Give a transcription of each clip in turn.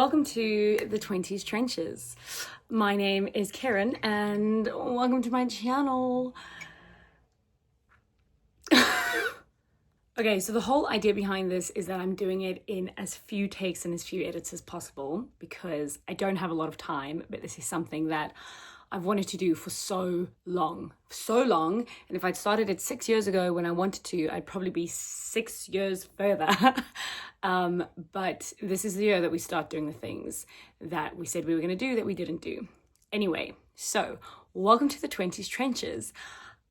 Welcome to the 20s Trenches. My name is Karen and welcome to my channel. Okay, so the whole idea behind this is that I'm doing it in as few takes and as few edits as possible because I don't have a lot of time, but this is something that I've wanted to do for so long. And if I'd started it 6 years ago when I wanted to, I'd probably be 6 years further. But this is the year that we start doing the things that we said we were going to do that we didn't do. Anyway, so welcome to the 20s Trenches.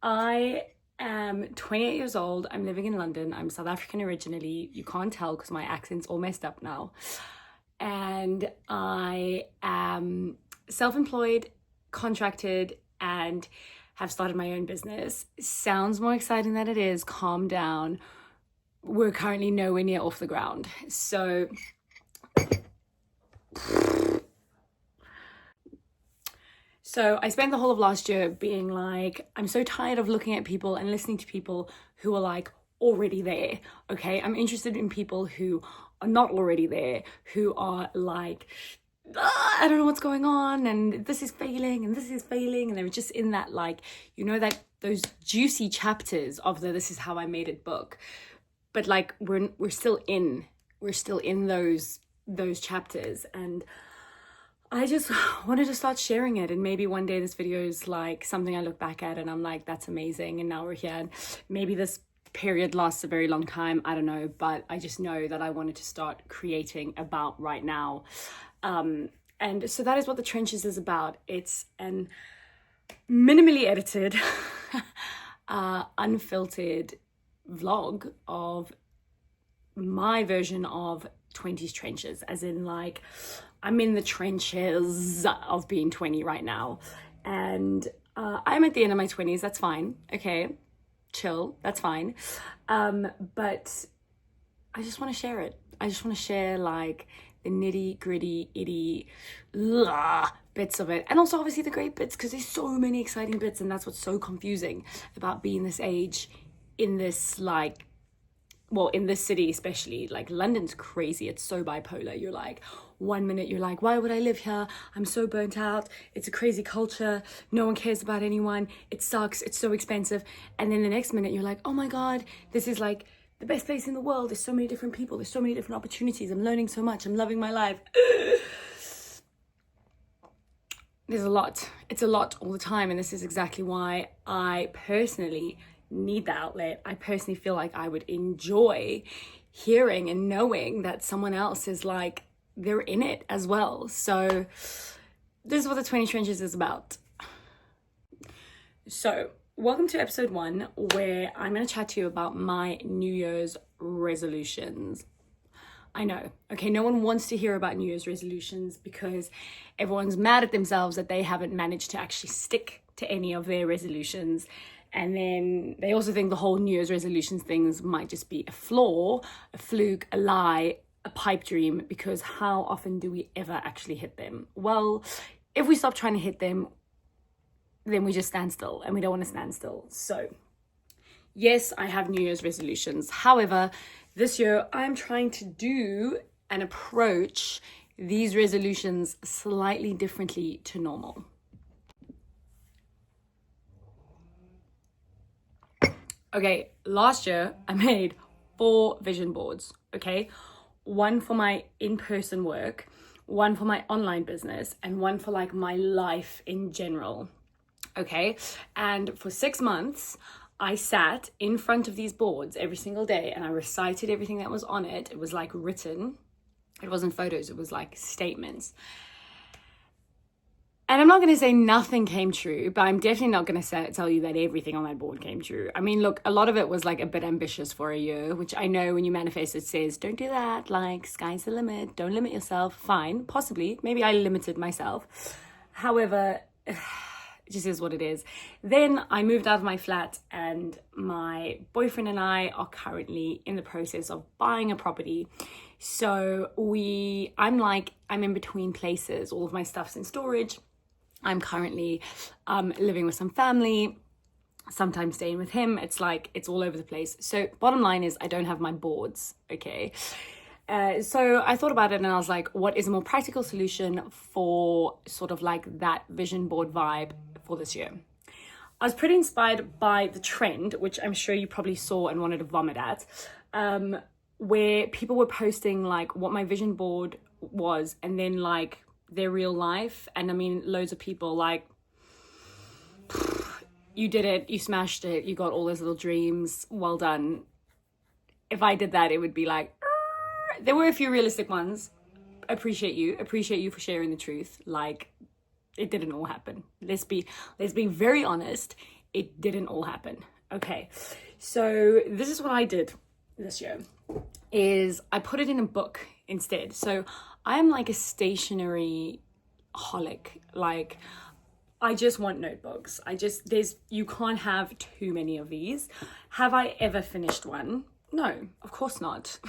I am 28 years old. I'm living in London. I'm South African originally. You can't tell because my accent's all messed up now. And I am self-employed, contracted, and have started my own business. Sounds more exciting than it is. Calm down. We're currently nowhere near off the ground. So I spent the whole of last year being like, I'm so tired of looking at people and listening to people who are like already there. Okay, I'm interested in people who are not already there, who are like, I don't know what's going on, and this is failing, and this is failing, and they were just in that, like, you know, that those juicy chapters of the "this is how I made it" book, but like we're still in those chapters, and I just wanted to start sharing it. And maybe one day this video is like something I look back at and I'm like, that's amazing, and now we're here. And maybe this period lasts a very long time, I don't know, but I just know that I wanted to start creating about right now. And so that is what the Trenches is about. It's an minimally edited, unfiltered vlog of my version of 20s Trenches, as in like I'm in the trenches of being 20 right now, and I'm at the end of my 20s. That's fine. Okay, chill, that's fine. But I just want to share it. I just want to share like the nitty gritty bits of it, and also obviously the great bits, because there's so many exciting bits, and that's what's so confusing about being this age in this, like, well, in this city especially. Like, London's crazy. It's so bipolar. You're like, one minute you're like, why would I live here? I'm so burnt out. It's a crazy culture. No one cares about anyone. It sucks. It's so expensive. And then the next minute you're like, oh my God, this is like the best place in the world. There's so many different people. There's so many different opportunities. I'm learning so much. I'm loving my life. There's a lot. It's a lot all the time. And this is exactly why I personally need the outlet. I personally feel like I would enjoy hearing and knowing that someone else is like, they're in it as well. So this is what the 20 Trenches is about. So welcome to episode 1, where I'm going to chat to you about my New Year's resolutions. I know, okay, no one wants to hear about New Year's resolutions because everyone's mad at themselves that they haven't managed to actually stick to any of their resolutions. And then they also think the whole New Year's resolutions things might just be a flaw, a fluke, a lie, a pipe dream, because how often do we ever actually hit them? Well, if we stop trying to hit them, then we just stand still, and we don't want to stand still. So yes, I have New Year's resolutions. However, this year I'm trying to do and approach these resolutions slightly differently to normal. Okay, last year I made 4 vision boards, okay? 1 for my in-person work, 1 for my online business, and 1 for like my life in general, okay? And for 6 months, I sat in front of these boards every single day and I recited everything that was on it. It was like written. It wasn't photos, it was like statements. And I'm not going to say nothing came true, but I'm definitely not going to tell you that everything on that board came true. I mean, look, a lot of it was like a bit ambitious for a year, which I know when you manifest, it says, don't do that. Like, sky's the limit. Don't limit yourself. Fine, possibly. Maybe I limited myself. However, it just is what it is. Then I moved out of my flat, and my boyfriend and I are currently in the process of buying a property. So I'm in between places. All of my stuff's in storage. I'm currently living with some family, sometimes staying with him. It's like, it's all over the place. So bottom line is I don't have my boards, okay? So I thought about it and I was like, what is a more practical solution for sort of like that vision board vibe for this year? I was pretty inspired by the trend, which I'm sure you probably saw and wanted to vomit at, where people were posting like what my vision board was and then like their real life. And I mean, loads of people like, you did it, you smashed it, you got all those little dreams, well done. If I did that, it would be like, there were a few realistic ones. Appreciate you for sharing the truth. Like, it didn't all happen. Let's be very honest. It didn't all happen. Okay, so this is what I did this year. Is I put it in a book instead. So I'm like a stationery holic. Like, I just want notebooks. You can't have too many of these. Have I ever finished one? No, of course not.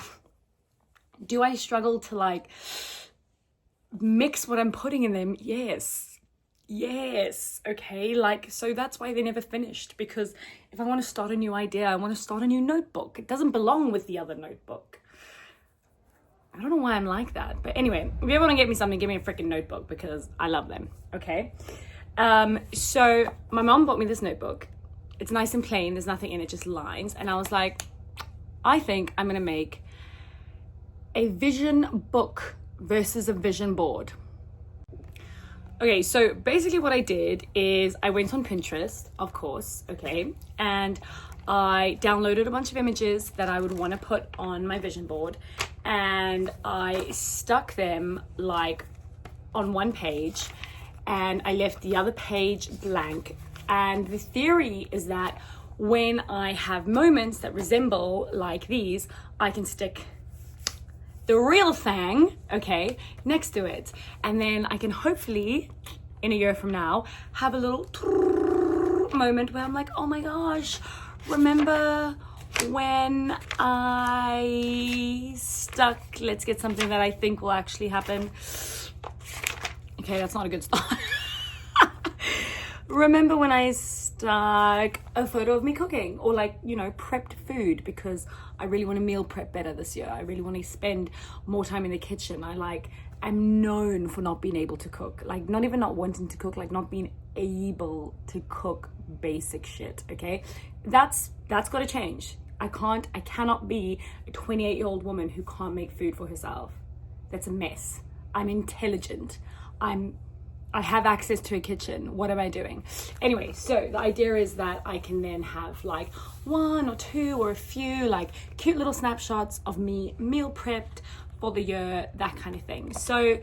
Do I struggle to like mix what I'm putting in them? Yes. Okay. Like, so that's why they never finished, because if I want to start a new idea, I want to start a new notebook. It doesn't belong with the other notebook. I don't know why I'm like that. But anyway, if you ever want to get me something, give me a freaking notebook because I love them. Okay. So my mom bought me this notebook. It's nice and plain. There's nothing in it, just lines. And I was like, I think I'm going to make a vision book versus a vision board. Okay, so basically what I did is I went on Pinterest, of course, okay, and I downloaded a bunch of images that I would want to put on my vision board, and I stuck them like on one page, and I left the other page blank. And the theory is that when I have moments that resemble like these, I can stick the real thing, okay, next to it. And then I can hopefully, in a year from now, have a little moment where I'm like, oh my gosh, remember when I stuck, let's get something that I think will actually happen. Okay, that's not a good start. Remember when I stuck a photo of me cooking, or like, you know, prepped food, because I really want to meal prep better this year. I really want to spend more time in the kitchen. I'm known for not being able to cook, like not even not wanting to cook, like not being able to cook basic shit. Okay, that's got to change. I cannot be a 28-year-old woman who can't make food for herself. That's a mess. I'm intelligent. I have access to a kitchen. What am I doing? Anyway, so the idea is that I can then have like one or two or a few like cute little snapshots of me meal prepped for the year, that kind of thing. So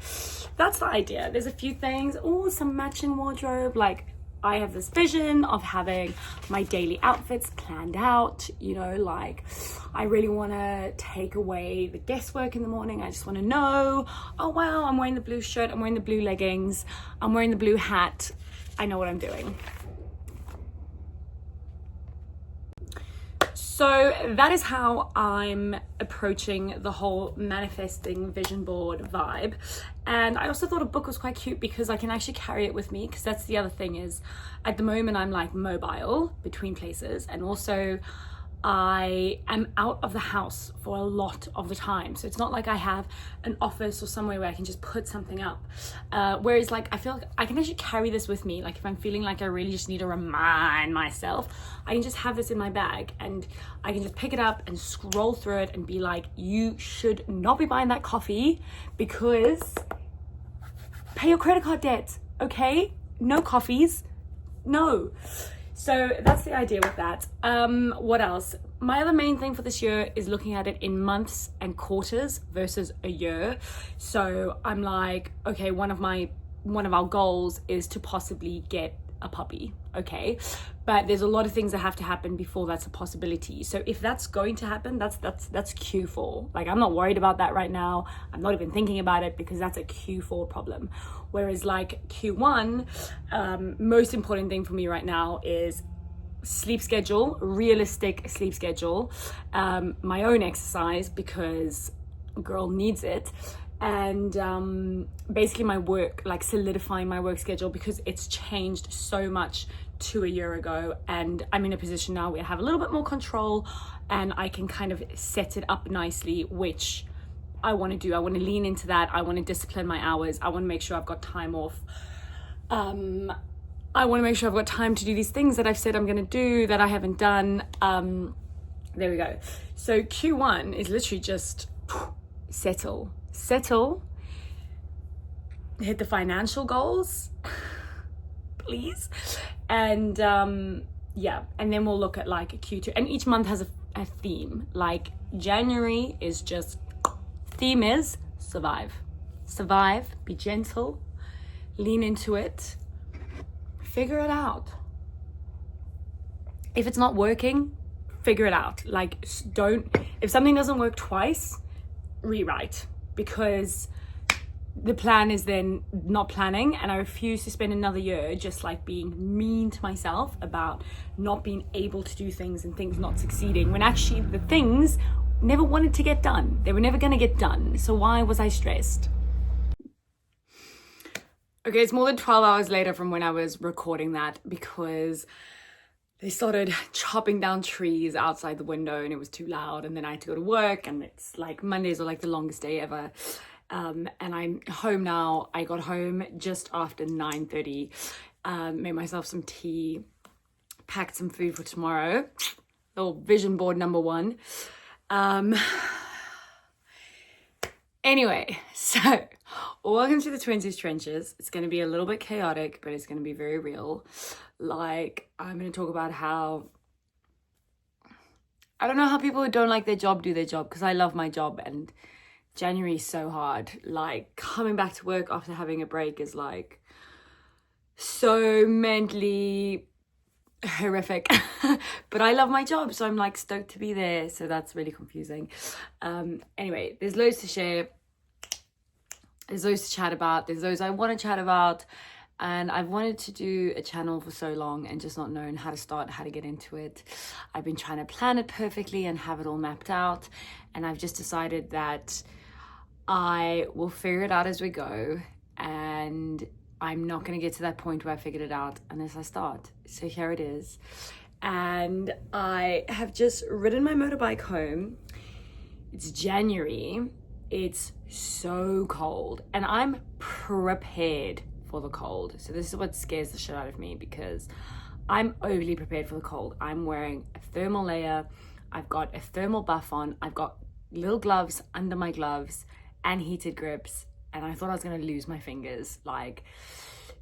that's the idea. There's a few things. Oh, some matching wardrobe. Like, I have this vision of having my daily outfits planned out, you know, like I really want to take away the guesswork in the morning. I just want to know, oh wow, I'm wearing the blue shirt, I'm wearing the blue leggings, I'm wearing the blue hat. I know what I'm doing. So that is how I'm approaching the whole manifesting vision board vibe. And I also thought a book was quite cute because I can actually carry it with me, because that's the other thing is at the moment I'm like mobile between places, and also I am out of the house for a lot of the time. So it's not like I have an office or somewhere where I can just put something up. Whereas like I feel like I can actually carry this with me. Like if I'm feeling like I really just need to remind myself, I can just have this in my bag and I can just pick it up and scroll through it and be like, you should not be buying that coffee because pay your credit card debt, okay? No coffees, no. So that's the idea with that. What else? My other main thing for this year is looking at it in months and quarters versus a year. So I'm like, okay, one of our goals is to possibly get a puppy, okay? But there's a lot of things that have to happen before that's a possibility. So if that's going to happen, that's Q4. Like, I'm not worried about that right now. I'm not even thinking about it because that's a Q4 problem. Whereas like Q1, most important thing for me right now is sleep schedule, realistic sleep schedule, my own exercise because girl needs it, and basically my work, like solidifying my work schedule because it's changed so much to a year ago, and I'm in a position now where I have a little bit more control and I can kind of set it up nicely, which I want to do. I want to lean into that. I want to discipline my hours. I want to make sure I've got time off. I want to make sure I've got time to do these things that I've said I'm going to do that I haven't done. There we go. So Q1 is literally just settle, hit the financial goals, please. And yeah, and then we'll look at like a Q2. And each month has a theme. Like January is just, theme is survive. Survive, be gentle, lean into it, figure it out. If it's not working, figure it out. Like if something doesn't work twice, rewrite, because the plan is then not planning. And I refuse to spend another year just like being mean to myself about not being able to do things and things not succeeding, when actually the things never wanted to get done. They were never going to get done. So why was I stressed? Okay, it's more than 12 hours later from when I was recording that, because they started chopping down trees outside the window and it was too loud, and then I had to go to work, and it's like Mondays are like the longest day ever. And I'm home now. I got home just after 9:30, made myself some tea, packed some food for tomorrow. Little vision board number 1. Anyway, so welcome to the Twenties Trenches. It's going to be a little bit chaotic, but it's going to be very real. Like, I'm going to talk about how I don't know how people who don't like their job do their job, because I love my job, and January is so hard. Like, coming back to work after having a break is like so mentally horrific. But I love my job, so I'm like stoked to be there. So that's really confusing. Anyway, there's loads to share. There's loads to chat about. There's those I want to chat about. And I've wanted to do a channel for so long and just not known how to start, how to get into it. I've been trying to plan it perfectly and have it all mapped out. And I've just decided that I will figure it out as we go. And I'm not going to get to that point where I figured it out unless I start. So here it is. And I have just ridden my motorbike home. It's January. It's so cold. And I'm prepared for the cold. So this is what scares the shit out of me, because I'm overly prepared for the cold. I'm wearing a thermal layer. I've got a thermal buff on. I've got little gloves under my gloves and heated grips. And I thought I was going to lose my fingers. Like,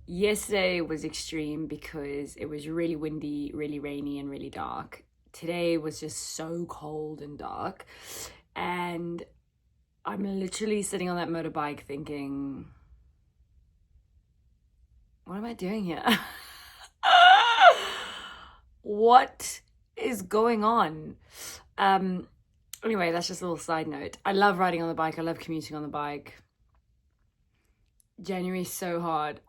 yesterday was extreme because it was really windy, really rainy, and really dark. Today was just so cold and dark. And I'm literally sitting on that motorbike thinking, what am I doing here? What is going on? Anyway, that's just a little side note. I love riding on the bike. I love commuting on the bike. January is so hard.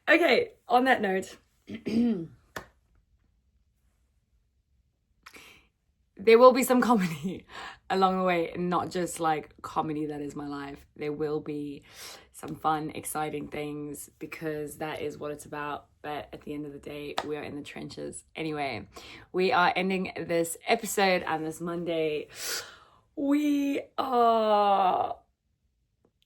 Okay, on that note, there will be some comedy along the way, and not just like comedy that is my life. There will be some fun, exciting things, because that is what it's about. But at the end of the day, we are in the trenches. Anyway, we are ending this episode, and this Monday, we are...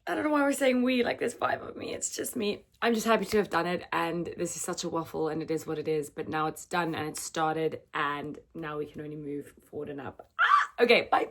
I don't know why we're saying we, like there's 5 of me. It's just me. I'm just happy to have done it, and this is such a waffle, and it is what it is. But now it's done and it's started, and now we can only move forward and up. Okay, bye.